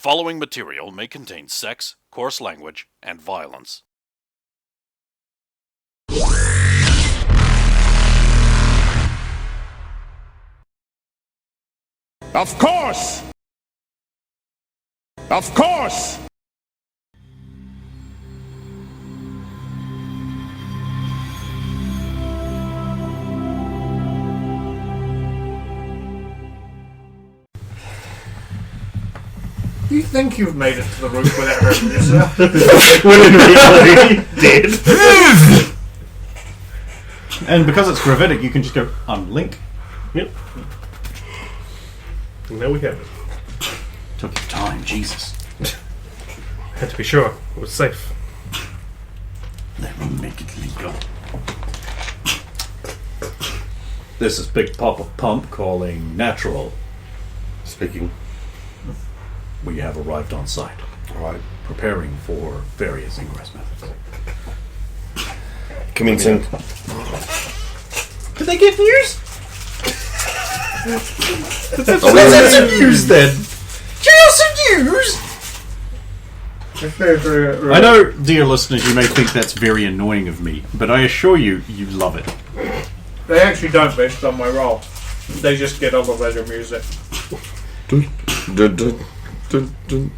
following material may contain sex, coarse language, and violence. Of course! Of course! You think you've made it to the roof without hurting yourself? When in reality, dead. And because it's gravitic, you can just go unlink. Yep. And there we have it. Took your time, Jesus. Had to be sure it was safe. Let me make it legal. This is Big Papa Pump calling Natural. Speaking. We have arrived on site. Alright. Preparing for various ingress methods. Commencing. Did they get news? That's some news then. Some news. I know, dear listeners, you may think that's very annoying of me, but I assure you, you love it. They actually don't based on my role. They just get elevator music. Dun, dun, dun, dun, dun.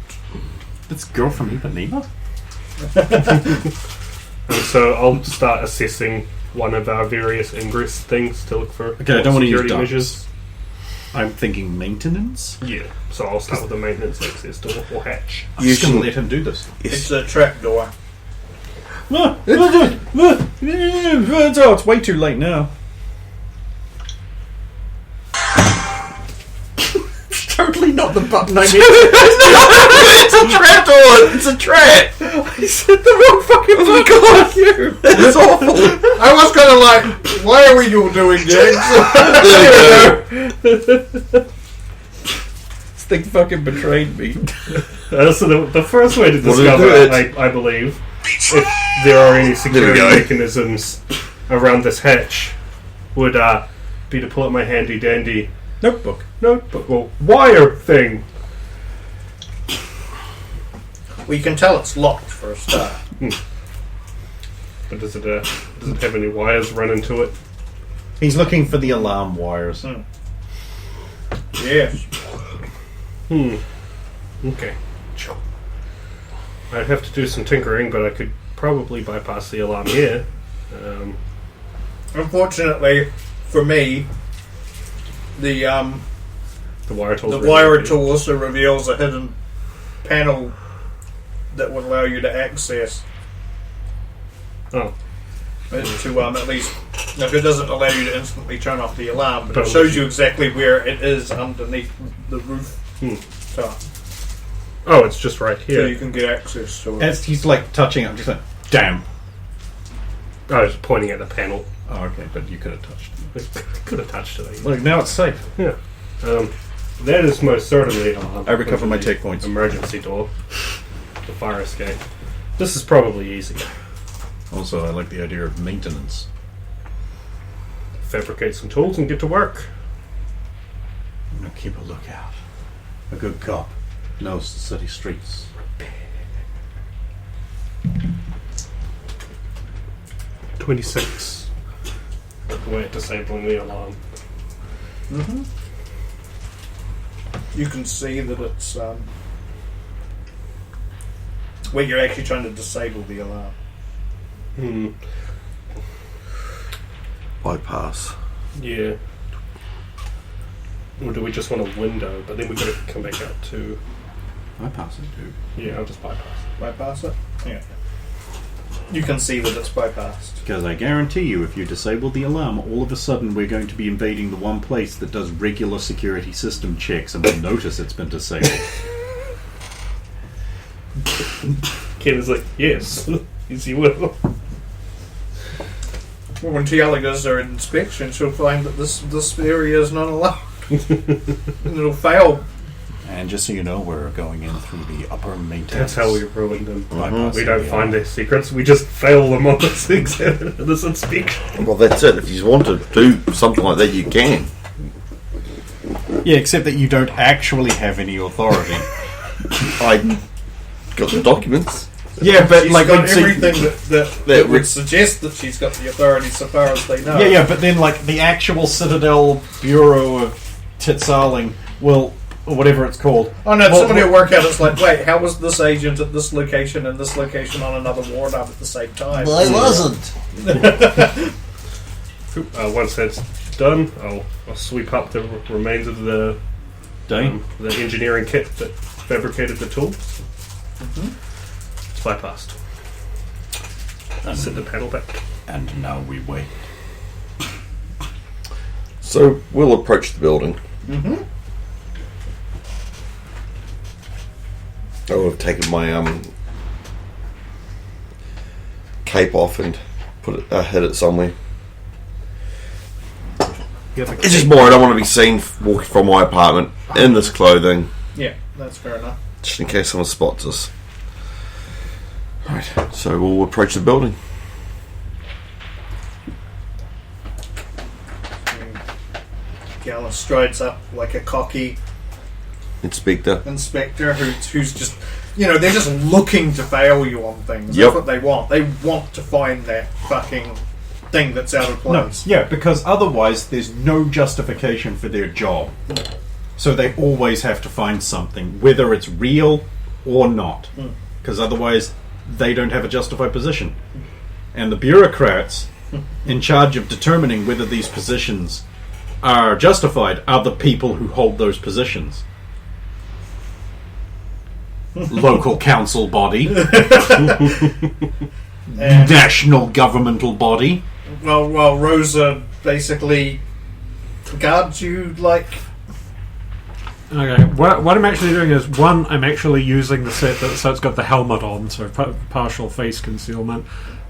That's Girl from Ipanema? And so I'll start assessing one of our various ingress things to look for Okay, I don't want to use security ducts. measures. I'm thinking maintenance. Yeah, so I'll start with the maintenance access door or hatch. I'm just going to let him do this. It's a trap door. Oh, it's way too late now. It's totally not the button I meant. It's a trap door! It's a trap! I said the wrong fucking button. God, you. It's awful! I was kind of like, why are we all doing gigs? This thing fucking betrayed me. So the first way to What discover, is it? I believe, if there are any security There we go. mechanisms around this hatch, would be to pull out my handy dandy Notebook. wire thing. We can tell it's locked for a start. But does it have any wires run into it? He's looking for the alarm wires. Yes. Okay. Sure. I'd have to do some tinkering, but I could probably bypass the alarm here. Unfortunately, for me, the Wire tool. tool also reveals a hidden panel that would allow you to access. Oh. To at least, look, it doesn't allow you to instantly turn off the alarm, but it Totally. shows you exactly where it is underneath the roof top, Oh, it's just right so here. you can get access to it. As he's like touching it, I'm just like, damn. I was pointing at the panel. Oh, okay, but you could have touched it. I could have touched it. Look, now it's safe. Yeah. That is most certainly I recover my take points. Emergency door. The fire escape. This is probably easy. Also, I like the idea of maintenance. Fabricate some tools and get to work. I'm gonna keep a lookout. A good cop knows the city streets. 26. Way at disabling the alarm. You can see that it's where you're actually trying to disable the alarm. Bypass. Yeah. Or do we just want a window? But then we've got to come back out to... I pass it, dude. Yeah, I'll just bypass. Bypass it? Yeah. You can see that it's bypassed. Because I guarantee you, if you disable the alarm, all of a sudden we're going to be invading the one place that does regular security system checks and we'll notice it's been disabled. Ken is like, yes. Yes, you will. Well, when Tiala does her inspection, she'll find that this area is not allowed. And it'll fail. And just so you know, we're going in through the upper maintenance. That's how we ruin them. bypass We don't the find alarm. their secrets. We just fail them on this this inspection. Well, that's it. If you want to do something like that, you can. Yeah, except that you don't actually have any authority. I got the documents. Yeah, but She's like got so- everything that would suggest that she's got the authority so far as they know. Yeah, but then like the actual Citadel Bureau of Titsaling will, or whatever it's called. Oh no, Well, somebody will work out. It's like, wait, how was this agent at this location and this location on another warrant up at the same time? I wasn't. Once that's done, I'll sweep up the remains of the the engineering kit that fabricated the tool. It's bypassed. Set the panel back. And now we wait. So we'll approach the building. I would have taken my cape off and hid it somewhere. It's just more, I don't want to be seen walking from my apartment in this clothing, Yeah, that's fair enough. just in case someone spots us. Right, so we'll approach the building. Gala strides up like a cocky Inspector. inspector who's just, they're just looking to fail you on things. Yep. That's what they want. They want to find that fucking thing that's out of No, place. yeah, because otherwise there's no justification for their job. So they always have to find something, whether it's real or not. Because otherwise they don't have a justified position. And the bureaucrats in charge of determining whether these positions are justified are the people who hold those positions. Local council body, And, national governmental body. well, Rosa basically guards you like. Okay, what I'm actually doing is, one, I'm actually using the set so it's got the helmet on, so partial face concealment,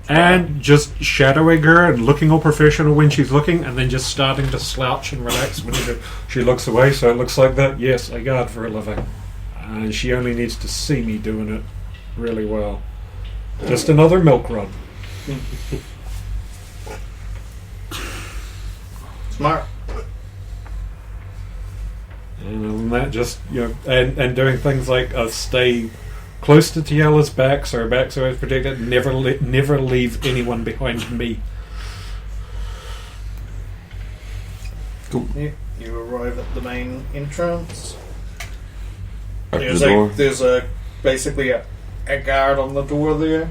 and just shadowing her and looking all professional when she's looking, and then just starting to slouch and relax whenever she looks away, so it looks like that. Yes, I guard for a living. And she only needs to see me doing it really well. Just another milk run. Smart. And other than that, just, and doing things like stay close to Tiala's back, so her back's always protected. Never leave anyone behind me. Cool. You arrive at the main entrance. Open the door. There's basically a guard on the door there.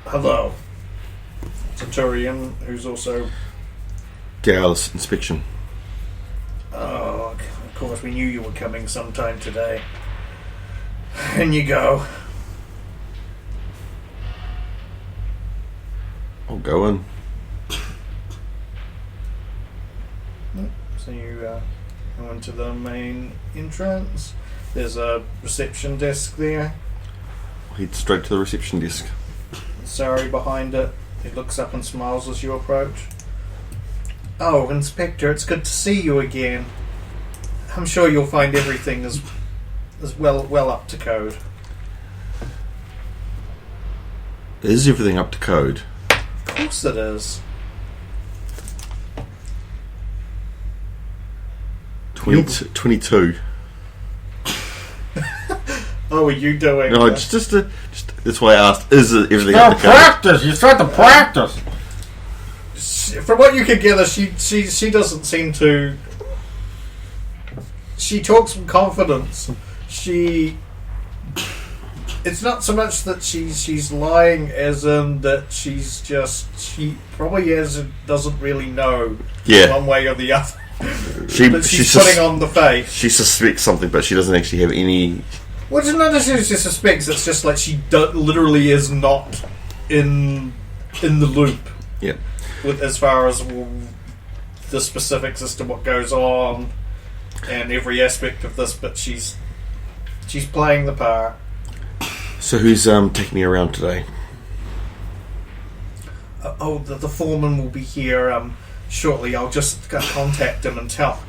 Hello. Centurion, who's also... Gallus inspection. Oh, of course, we knew you were coming sometime today. In you go. I'll go in. So you go into the main entrance. There's a reception desk there. I'll head straight to the reception desk. Sari behind it. He looks up and smiles as you approach. Oh, Inspector, it's good to see you again. I'm sure you'll find everything as well up to code. Is everything up to code? Of course it is. 22. Oh, are you doing? No, just that's why I asked. Is it everything Now up to code? practice. You start to practice. From what you can gather, she doesn't seem to. She talks with confidence. It's not so much that she's lying, as in that she probably doesn't really know Yeah. one way or the other. She But she's she putting on the face. She suspects something, but she doesn't actually have any. Well, it's not necessarily she suspects. It's just like she literally is not in the loop. Yeah. With as far as the specifics as to what goes on and every aspect of this, but she's playing the part. So who's taking me around today? The foreman will be here shortly. I'll just contact him and tell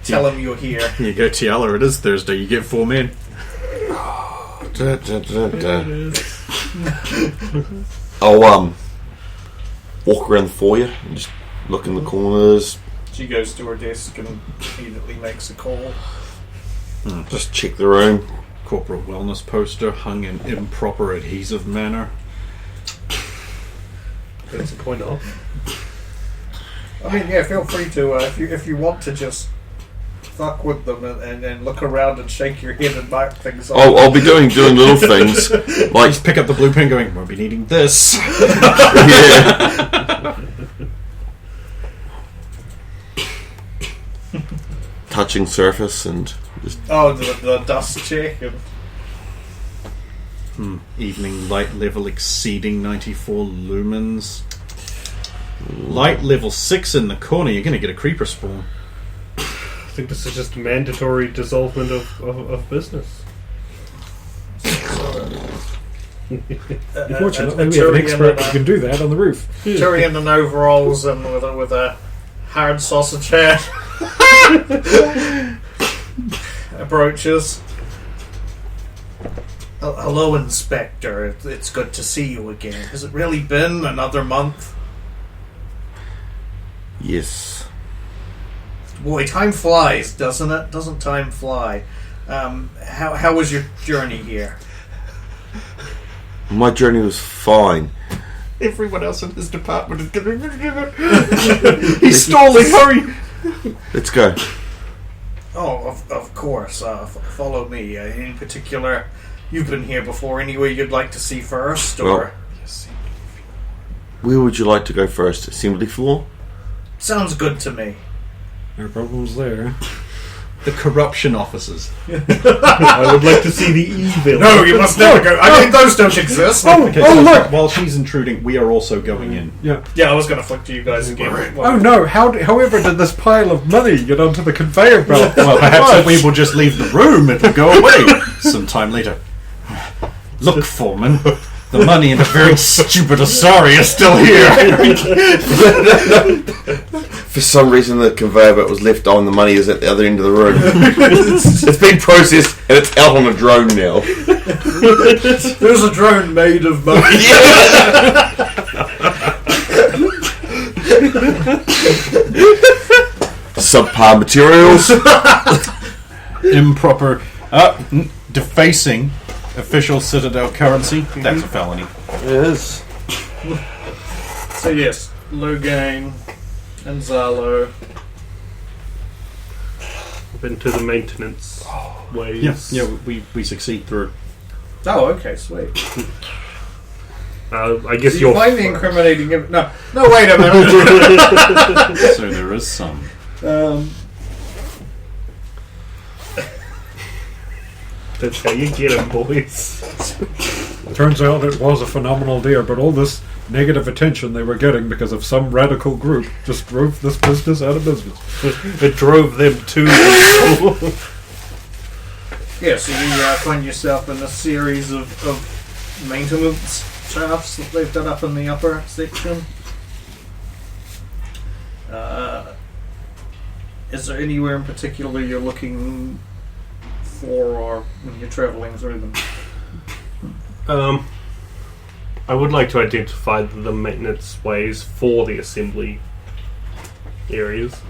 him you're here. You go, Tiala, it is Thursday, you get 4 men. I'll walk around the foyer and just look in the corners. She goes to her desk and immediately makes a call. Just check the room. Corporate wellness poster hung in improper adhesive manner. That's the point off. I mean, yeah, feel free to if you want to just fuck with them and look around and shake your head and mark things off. I'll be doing little things like Just pick up the blue pen, going, "Won't be needing this." yeah. Touching surface and just the dust check. And Evening light level exceeding 94 lumens. Light level 6 in the corner. You're going to get a creeper spawn. I think this is just mandatory dissolvement of business. Fortunately, we have an expert who can do that on the roof. Tyrion in overalls and with a hard sausage hat approaches. Hello, Inspector. It's good to see you again. Has it really been another month? yes. Boy, time flies, doesn't it? Doesn't time fly? How was your journey here? My journey was fine. Everyone else in his department is going. He's stalling. Hurry! Let's go. Oh, of course. Follow me. In particular, you've been here before. Anywhere you'd like to see first, or Where would you like to go first? Assembly floor? sounds good to me. No problems there. The corruption officers. I would like to see the evil. No, you must never go. I mean, those don't exist. Okay, so look! While she's intruding, we are also going in. Yeah. Yeah, I was going to flick to you guys again. Oh no! However, did this pile of money get onto the conveyor belt? Well, perhaps if we will just leave the room, it will go away. Sometime later. Look, Foreman. The money and a very stupid Asari are still here. For some reason, the conveyor belt was left on. The money is at the other end of the room. It's been processed and it's out on a drone now. There's a drone made of money. Subpar materials. Improper. Defacing official Citadel currency. That's a felony. Yes. So yes, Logain and Zalo. I've been to the maintenance ways. Yeah, we succeed through. Oh, okay, sweet. I guess Did you you're. find the incriminating? No, wait a minute. So there is some. That's how you get them, boys. Turns out it was a phenomenal deal, but all this negative attention they were getting because of some radical group just drove this business out of business. It drove them to. Yeah, so you find yourself in a series of maintenance shafts that they've done up in the upper section. Is there anywhere in particular you're looking for, or when you're travelling through them? I would like to identify the maintenance ways for the assembly areas.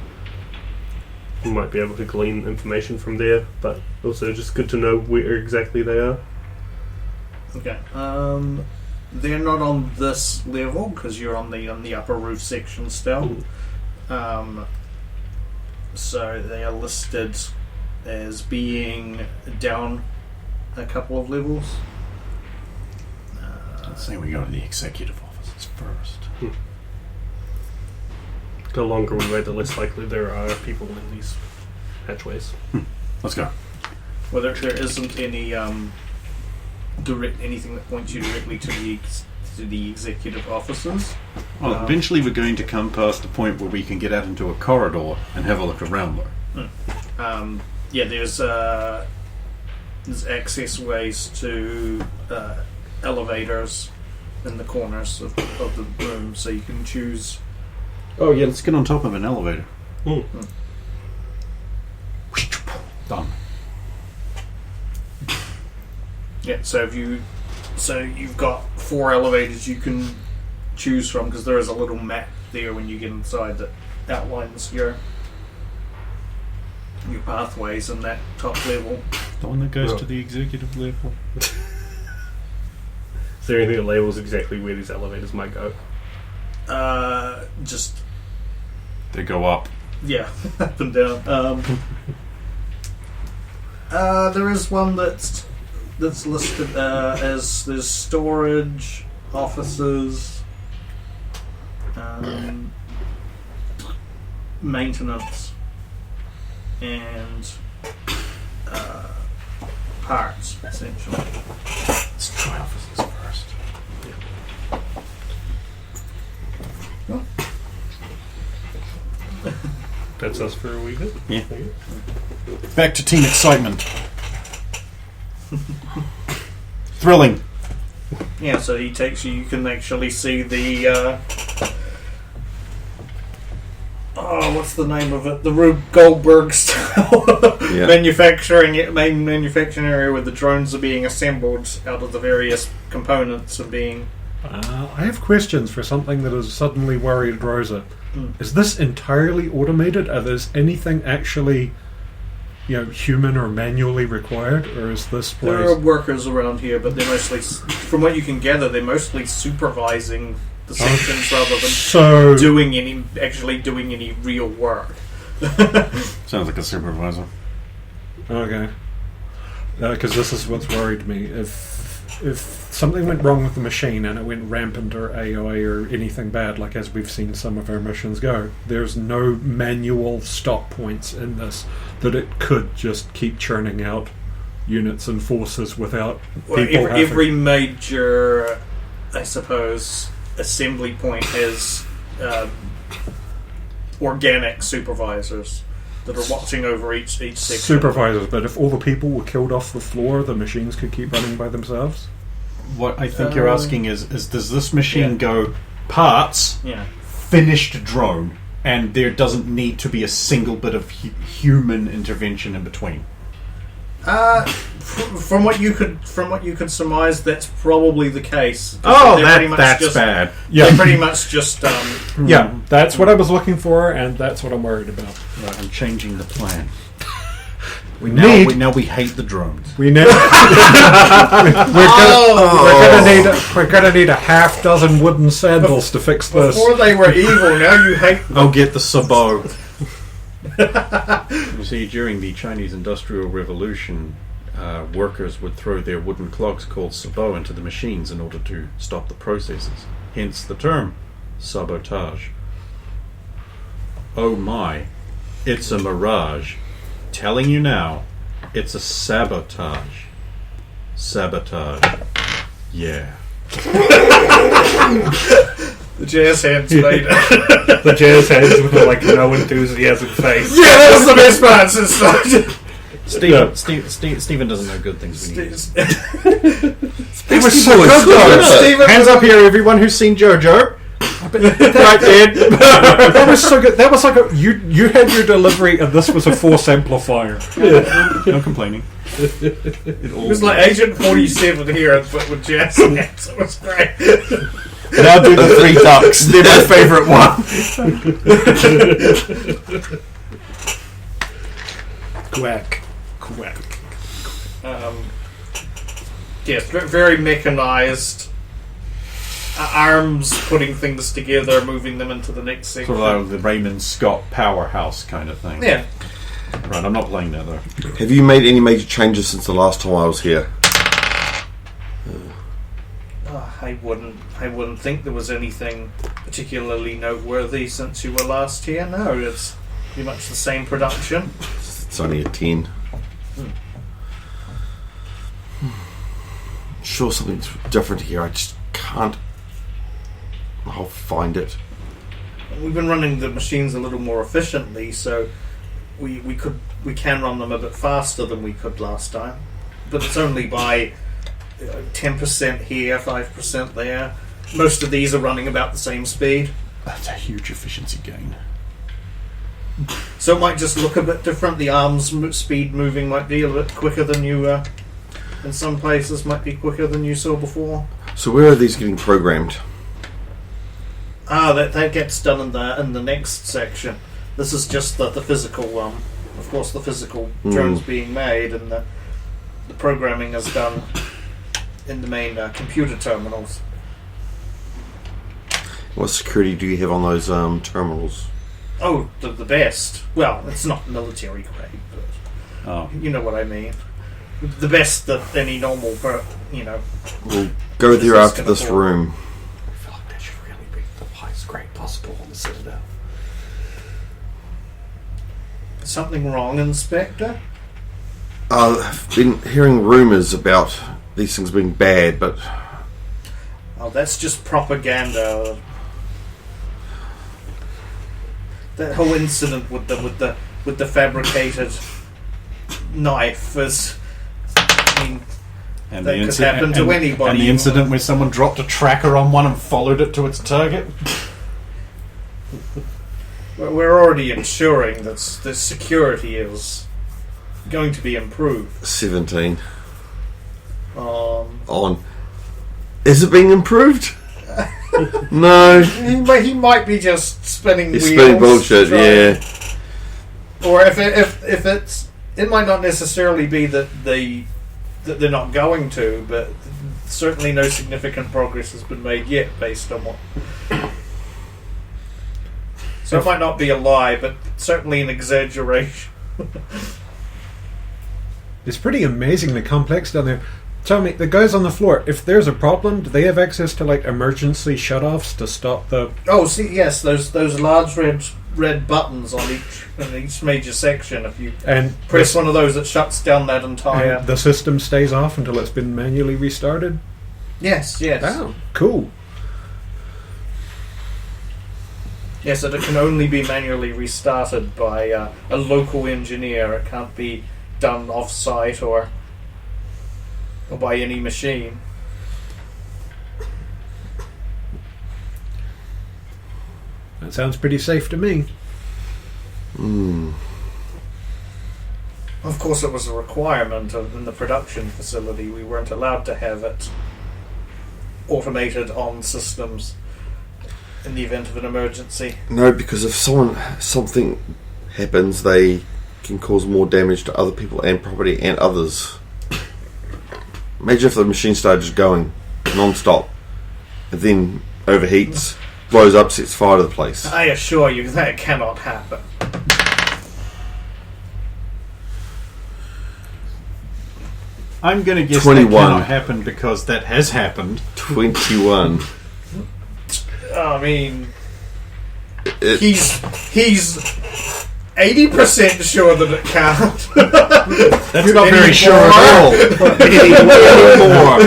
You might be able to glean information from there, but also just good to know where exactly they are. Okay. They're not on this level because you're on the upper roof section still. So they are listed as being down a couple of levels. Let's say we go to the executive offices first. The longer we wait, the less likely there are people in these hatchways. Let's go. Well, there isn't any direct anything that points you directly to the executive offices. Well, eventually we're going to come past the point where we can get out into a corridor and have a look around there. Yeah, there's access ways to elevators in the corners of the room, so you can choose. Oh yeah, let's get on top of an elevator. Done. Yeah, so you've got 4 elevators you can choose from, because there is a little map there when you get inside that outlines your new pathways in that top level. The one that goes to the executive level. Is there anything that labels exactly where these elevators might go? Just They go up. yeah, up and down. There is one that's listed as there's storage, offices, maintenance, and parts, essentially. Let's try offices first. That's us for a week. Yeah. Back to teen excitement. Thrilling. Yeah, so he takes you. You can actually see the. What's the name of it? The Rube Goldberg style Yeah. main manufacturing area where the drones are being assembled out of the various components and being. I have questions for something that has suddenly worried Rosa. Is this entirely automated? Are there anything actually, human or manually required, or is this place? There are workers around here, but they're mostly, from what you can gather, they're mostly supervising the sections rather than So doing any real work. Sounds like a supervisor. okay, because this is what's worried me. If something went wrong with the machine and it went rampant or AI or anything bad, like as we've seen some of our missions go, there's no manual stop points in this that it could just keep churning out units and forces without people having... Every major, I suppose, assembly point has organic supervisors that are watching over each section. Supervisors, but if all the people were killed off the floor, the machines could keep running by themselves? What I think you're asking is does this machine go parts, Yeah. finished drone, and there doesn't need to be a single bit of human intervention in between? From what you could surmise, that's probably the case. Oh, They're pretty much that's just, bad. They're pretty much just Yeah, that's what I was looking for, and that's what I'm worried about. Right, I'm changing the plan. We Now we hate the drones. We need. We're gonna need a half dozen wooden sandals to fix this. before they were evil. Now you hate them. I'll get the sabot. You see, during the Chinese Industrial Revolution, workers would throw their wooden clogs called sabot into the machines in order to stop the processes. Hence the term sabotage. Oh my, it's a mirage. Telling you now, it's a sabotage. Sabotage. Yeah. The jazz hands made it. The jazz hands with a no enthusiasm face. Yeah, that's the best part. It's like, Stephen doesn't know good things when he is. It was so good though. Stephen Hands up here, everyone who's seen JoJo. Right there. That was so good. That was like you had your delivery, and this was a force amplifier. No complaining. It was like Agent 47 here, but with jazz hands. It was great. And I'll do the three ducks. They're my favourite one. Quack. Yes, very mechanized. Arms putting things together, moving them into the next section. Sort of like the Raymond Scott powerhouse kind of thing. Yeah. Right, I'm not playing that though. Have you made any major changes since the last time I was here? I wouldn't think there was anything particularly noteworthy since you were last here. No, it's pretty much the same production. It's only a 10. Sure, something's different here. I just can't. I'll find it. We've been running the machines a little more efficiently, so we can run them a bit faster than we could last time. But it's only by 10% here, 5% there. Most of these are running about the same speed. That's a huge efficiency gain. So it might just look a bit different. The arms speed moving might be a bit quicker than you, in some places might be quicker than you saw before. So where are these getting programmed? That gets done in the next section. This is just the physical of course, the physical drones being made, and the programming is done in the main computer terminals. What security do you have on those terminals? Oh, the best. Well, it's not military grade, but you know what I mean. The best that any normal, We'll go there after this room. I feel like that should really be the highest grade possible on the Citadel. Something wrong, Inspector? I've been hearing rumours about these things being bad, but Oh, that's just propaganda. That whole incident with the fabricated knife is. I mean, And that could happen to anybody. And the incident where someone dropped a tracker on one and followed it to its target. We're already ensuring that the security is going to be improved. 17 on. Is it being improved? No. He might be just spinning He's wheels. spinning bullshit, trying- yeah. Or if it might not necessarily be that they're not going to, but certainly no significant progress has been made yet based on what. So it might not be a lie, but certainly an exaggeration. It's pretty amazingly complex down there. Tell me, the guys on the floor, if there's a problem, do they have access to like emergency shutoffs to stop the... Oh, see, yes, those large red buttons on each major section. If you And press one of those, it shuts down that entire. and the system stays off until it's been manually restarted? Yes. Oh, cool. Yes, it can only be manually restarted by a local engineer. It can't be done off-site or by any machine. That sounds pretty safe to me. Of course, it was a requirement in the production facility. We weren't allowed to have it automated on systems in the event of an emergency. No, because if something happens, they can cause more damage to other people and property and others. Imagine if the machine started just going non-stop and then overheats, blows up, sets fire to the place. I assure you that cannot happen. I'm going to guess 21. that cannot happen because that has happened. 21. I mean, It- he's 80% sure that it can't. That's not very sure at all. Anymore.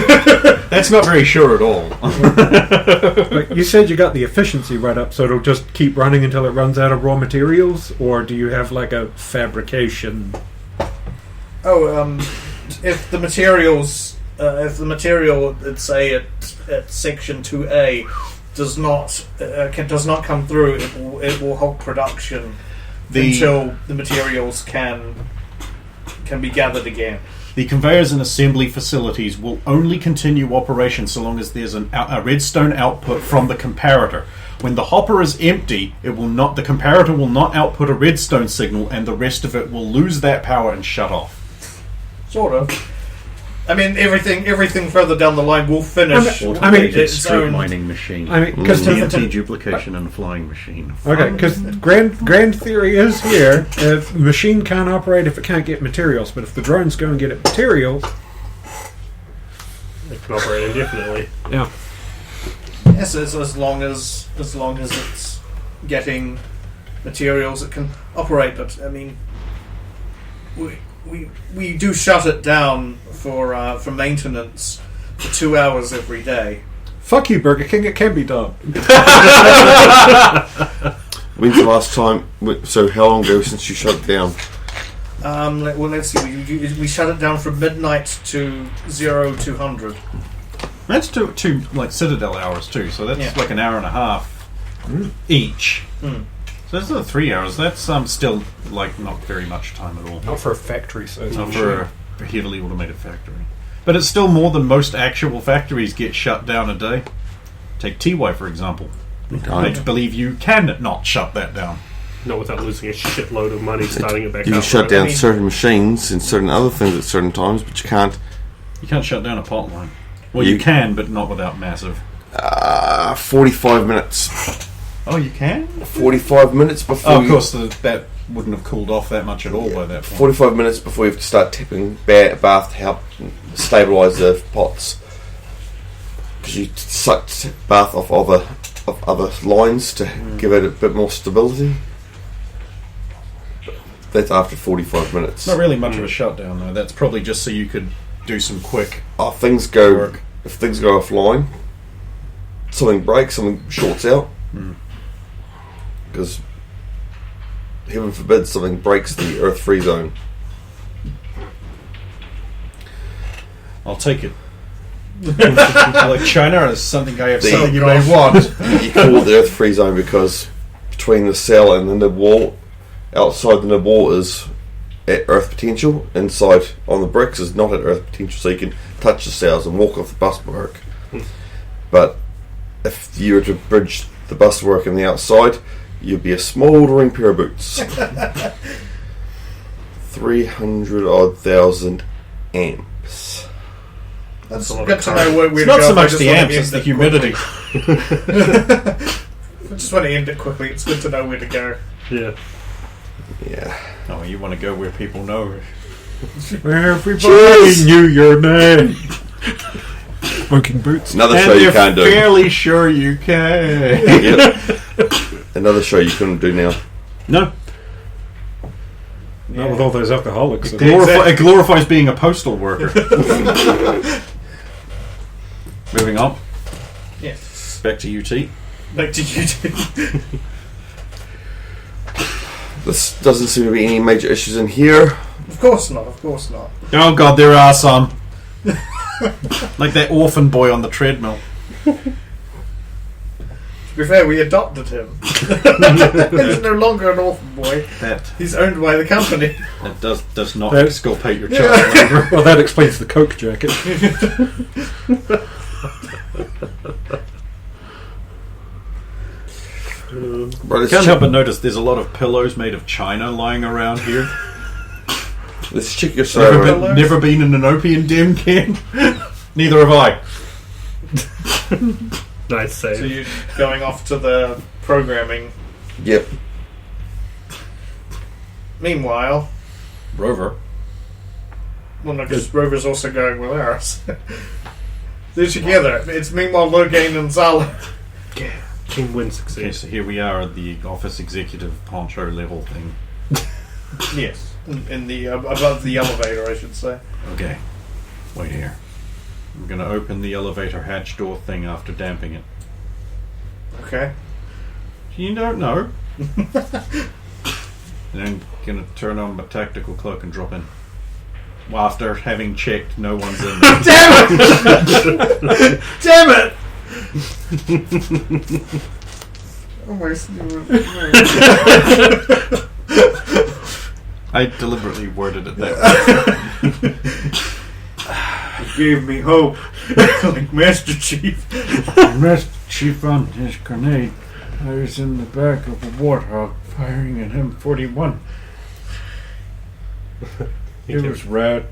That's not very sure at all. But you said you got the efficiency right up, so it'll just keep running until it runs out of raw materials? Or do you have like a fabrication? If the material, let's say at section 2A, does not come through, it will halt production until the materials can be gathered again. The conveyors and assembly facilities will only continue operation so long as there's a redstone output from the comparator. When the hopper is empty, the comparator will not output a redstone signal, and the rest of it will lose that power and shut off. Sort of. I mean, everything further down the line will finish. Automated its strip own- mining machine. I mean, because TNT duplication and flying machine. okay, because grand theory is here: if the machine can't operate if it can't get materials, but if the drones go and get it materials, It can operate indefinitely. yeah. Yes, as long as it's getting materials, it can operate. But I mean, we do shut it down for maintenance for 2 hours every day. Fuck you, Burger King. It can be done. When's the last time? So how long ago since you shut it down? Let's see. We shut it down from midnight to 0200. That's two like Citadel hours too, so that's like an hour and a half each. So that's 3 hours. That's still like not very much time at all. Not for a factory, so it's Not for a heavily automated factory. But it's still more than most actual factories get shut down a day. Take TY for example. I believe you can not shut that down. Not without losing a shitload of money starting it back You up. can shut right? down certain machines and certain other things at certain times, but you can't. You can't shut down a pot line. Well, You- you can, but not without massive. 45 minutes. Oh, you can? 45 minutes before. Oh, of course, that wouldn't have cooled off that much at all by that point. 45 minutes before you have to start tapping bath to help stabilise the pots. Because you sucked bath off other lines to give it a bit more stability. That's after 45 minutes. It's not really much of a shutdown, though. That's probably just so you could do some quick If things go work. offline, something breaks, something shorts out. Because heaven forbid something breaks the Earth free zone. I'll take it. Like China is something I have The- something you may want. You call it the Earth free zone because between the cell and the nib wall, outside the nib wall is at Earth potential. Inside on the bricks is not at Earth potential, so you can touch the cells and walk off the buswork. But if you were to bridge the buswork on the outside, you'd be a smouldering pair of boots. 300,000 amps. That's a lot good of to know where we're It's not so going. I much just the wanna amps, end it's the it humidity. I just want to end it quickly. It's good to know where to go. Yeah. Yeah. Oh, you want to go where people know. Everybody knew your name. Smoking boots. Another And show you you're can't do. fairly sure you can. Yep. Another show you couldn't do now. No. Not with all those alcoholics. It glorifies being a postal worker. Moving on. Yeah. Back to UT. Back to you two. This doesn't seem to be any major issues in here. Of course not. Of course not. Oh god, there are some. Like that orphan boy on the treadmill. To be fair, we adopted him. He's no longer an orphan boy. That He's owned by the company. does not That- exculpate your child labor. Well, that explains the Coke jacket. Right, let's, Can't help check, but notice there's a lot of pillows made of china lying around here. let's check your server. Pillows? Never been in an opium den, Ken? Neither have I. Nice save. So you're going off to the programming. Yep. Meanwhile, Rover. well, no, because Rover's also going with ours. They're together. It's meanwhile Logain and Zala. Team win Okay, succeeds. so here we are at the office executive poncho level thing. Yes, in the above the elevator, I should say. Okay. Wait here. I'm going to open the elevator hatch door thing after damping it. Okay. You don't know. And I'm going to turn on my tactical cloak and drop in. Well, after having checked, no one's in there. Damn it! Almost. I deliberately worded it that way. You gave me hope, like Master Chief. Master Chief on his grenade. I was in the back of a warthog firing an M41. It was rad.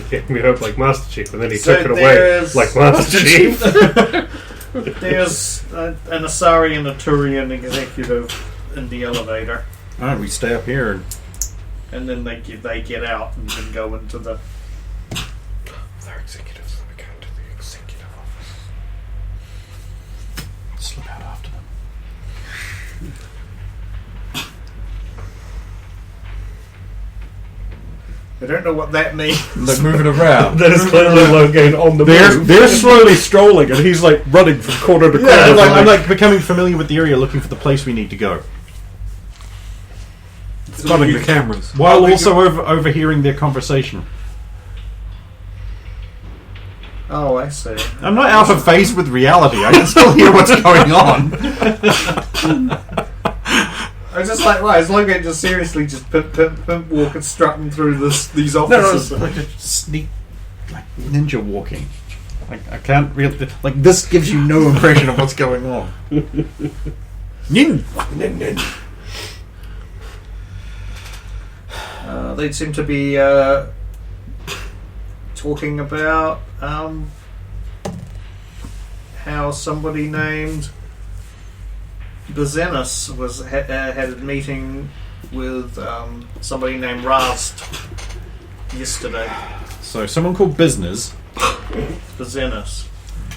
Gave me hope like Master Chief, and then he So took it away there's like Master Chief. There's an Asari and a Turian executive in the elevator, Alright, we stay up here. and then they get out and then go into the. They're executives. We can't do the executive office. Slip out after them. I don't know what that means. They're moving around. That is clearly Logan on the move. They're slowly strolling, and he's like running from corner to corner. I'm like becoming familiar with the area, looking for the place we need to go. spotting the cameras. While also overhearing their conversation. Oh, I see. I'm not out of phase with reality. I can still hear what's going on. I was just like, right, is Logan just seriously just pimp walking, strutting through these offices? No, like a sneak, like ninja walking. Like I can't really like this gives you no impression of what's going on. Nin. They seem to be talking about how somebody named Bezenus had a meeting with somebody named Rast yesterday. So someone called Business. Bezenus.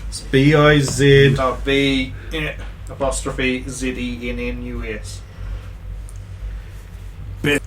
It's B-I-Z. B apostrophe Z-E-N-N-U-S. Bit.